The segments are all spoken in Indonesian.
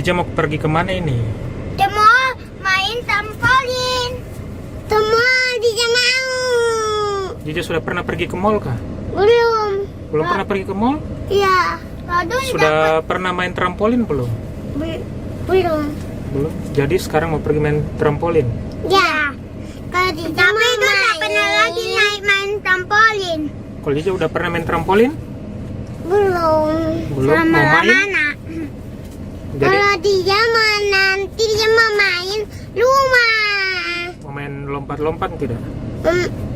Dija mau pergi kemana ini? Dia mau main trampolin. Teman dia mau. Dija sudah pernah pergi ke mall kah? Belum. Belum pernah pergi ke mall? Iya. Lalu Sudah pernah main trampolin belum? belum. Belum. Jadi sekarang mau pergi main trampolin. Ya. Kalau Dija tapi itu tak pernah lagi main trampolin. Kalau Dija udah pernah main trampolin? Belum. Belum. Sama Mau main? mana? Jadi Kalau dia mau nanti dia mau main rumah. mau main lompat-lompat tidak?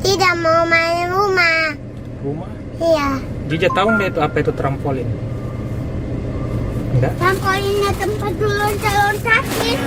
Tidak mau main rumah. Rumah? Iya. Dija tahu nggak itu apa itu trampolin? Enggak? Trampolinnya tempat loncat-loncatin.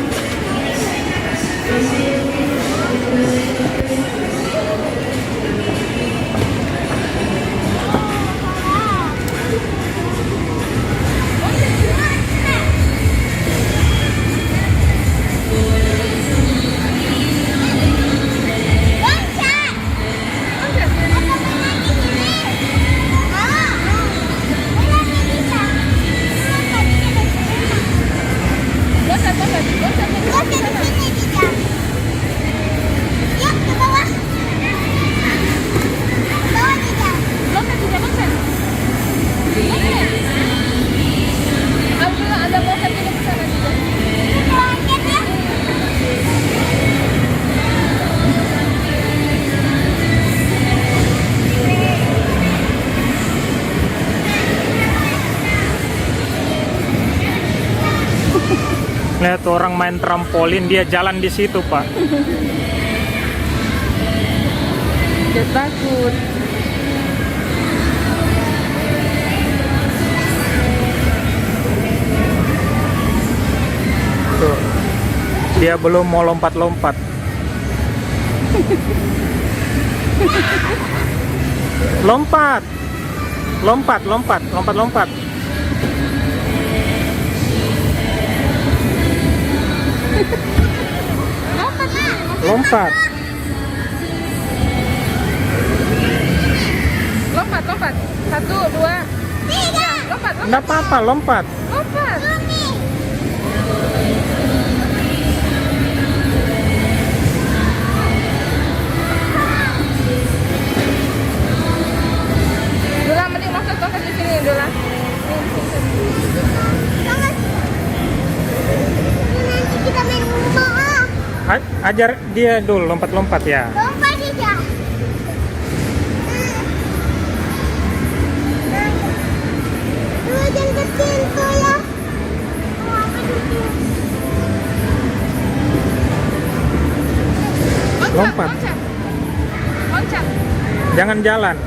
Lihat orang main trampolin, dia jalan di situ, Pak. Dia takut. Tuh. Dia belum mau lompat-lompat. Lompat. Lompat, lompat, lompat, lompat. Lompat. Lompat, lompat. 1, 2, 3. Lompat, lompat. Enggak apa-apa, lompat. Lompat. Dula, mending lompat di sini, Dula. Nanti kita main rumah. Ajar dia dulu lompat-lompat ya. Lompat dia. Jangan kecil tuh ya. Lompat. Loncat. Loncat. Jangan jalan.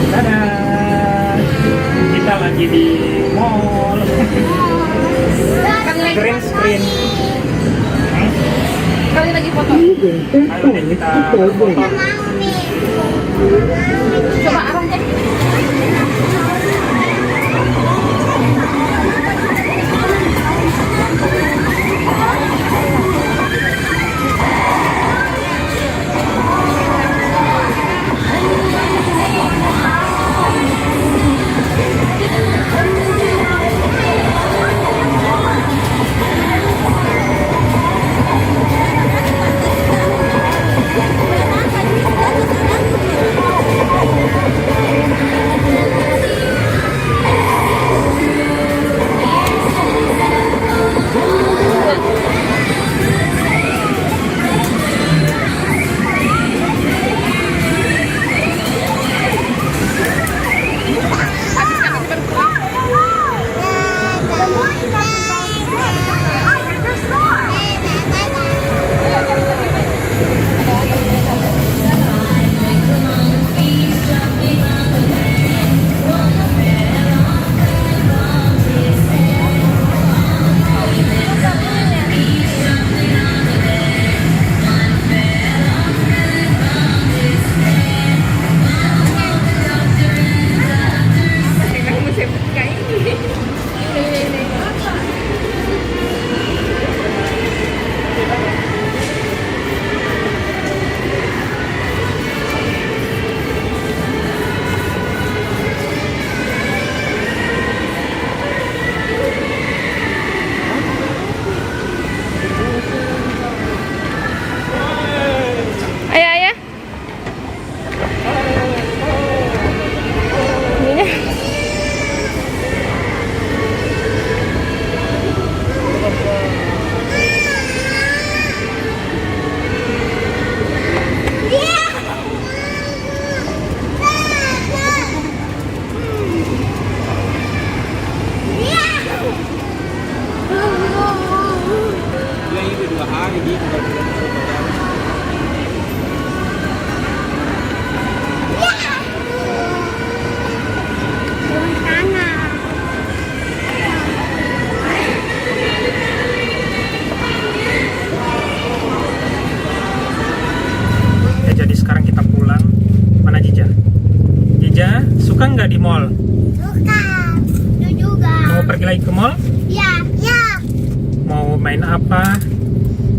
Dadah. Kita lagi di mall. Green screen. Kali lagi foto. Ayo deh kita foto. Coba arah cek. Suka nggak di mall? Suka. Itu juga. Mau pergi lagi ke mall? Ya, ya. Mau main apa?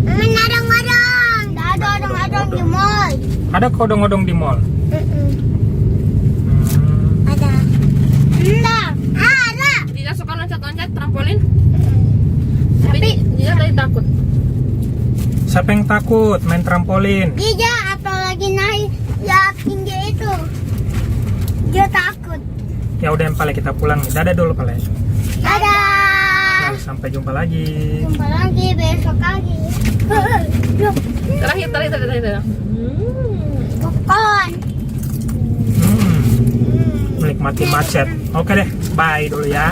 Main odong-odong. Ada odong-odong di mall. Ada kodong-kodong di mall? Ada. Enggak. Ada. Dia suka loncat-loncat trampolin. Tapi dia tadi takut. Siapa yang takut main trampolin? Dia apalagi naik ya tinggi itu. Dia takut. Ya udah Pale, kita pulang. Dadah dulu Pale. Dadah. Nah, sampai jumpa lagi. Jumpa lagi besok lagi. Terakhir. Popcorn. Menikmati macet. Oke deh, bye dulu ya.